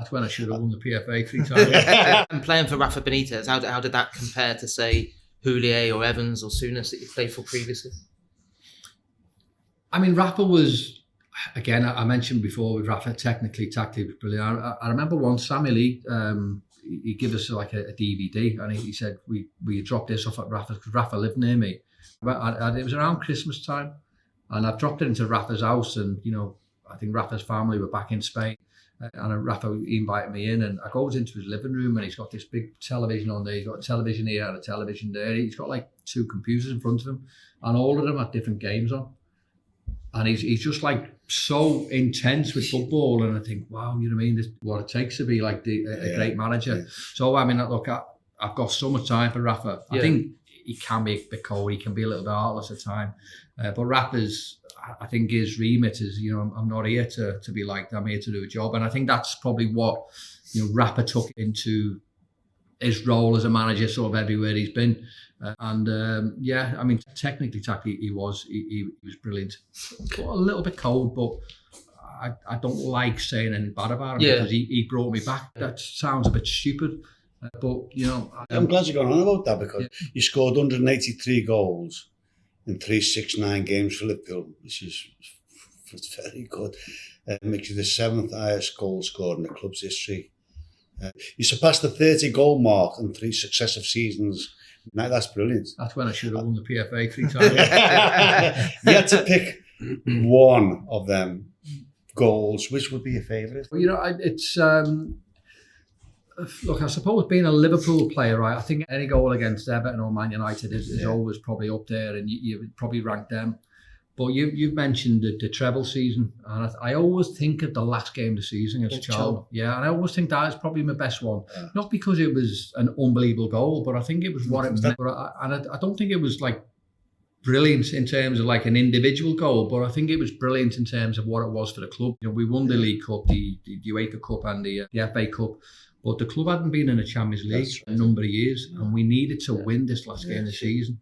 That's when I should have won the PFA 3 times. And playing for Rafa Benitez, how did that compare to, say, Houllier or Evans or Souness that you played for previously? I mean, Rafa was, again, I mentioned before with Rafa, technically, tactically brilliant. I remember once Sammy Lee, he gave us like a DVD, and he said, we dropped this off at Rafa's, because Rafa lived near me. It was around Christmas time, and I dropped it into Rafa's house, and, you know, I think Rafa's family were back in Spain, and Rafa invited me in, and I goes into his living room, and he's got this big television on there. He's got a television here and a television there. He's got like 2 computers in front of him, and all of them had different games on. And he's just like so intense with football, and I think, wow, you know what I mean? This is what it takes to be like a great manager. Yeah. So I mean, look, I've got so much time for Rafa. I think he can be a bit cold, he can be a little bit heartless at time, but Rafa's, I think his remit is, you know, I'm not here to be like that. I'm here to do a job, and I think that's probably what, you know, Rafa took into his role as a manager, sort of everywhere he's been. I mean, technically, he was brilliant. A little bit cold, but I don't like saying anything bad about him because he brought me back. That sounds a bit stupid, but you know. I'm glad you're going on about that, because you scored 183 goals in 369 games for Liverpool, which is very good. Makes you the 7th highest goal scorer in the club's history. You surpassed the 30 goal mark in 3 successive seasons. Now, that's brilliant. That's when I should have won the PFA 3 times. You had to pick one of them goals. Which would be your favourite? Well, you know, it's look, I suppose being a Liverpool player, right, I think any goal against Everton or Man United is always probably up there, and you would probably rank them. But you've mentioned the treble season, and I always think of the last game of the season against Charlton. Yeah, and I always think that is probably my best one. Yeah. Not because it was an unbelievable goal, but I think it was what it meant. I don't think it was like brilliant in terms of like an individual goal, but I think it was brilliant in terms of what it was for the club. You know, we won the League Cup, the UEFA Cup, and the FA Cup. But the club hadn't been in a Champions League a number of years, and we needed to win this last game of the season.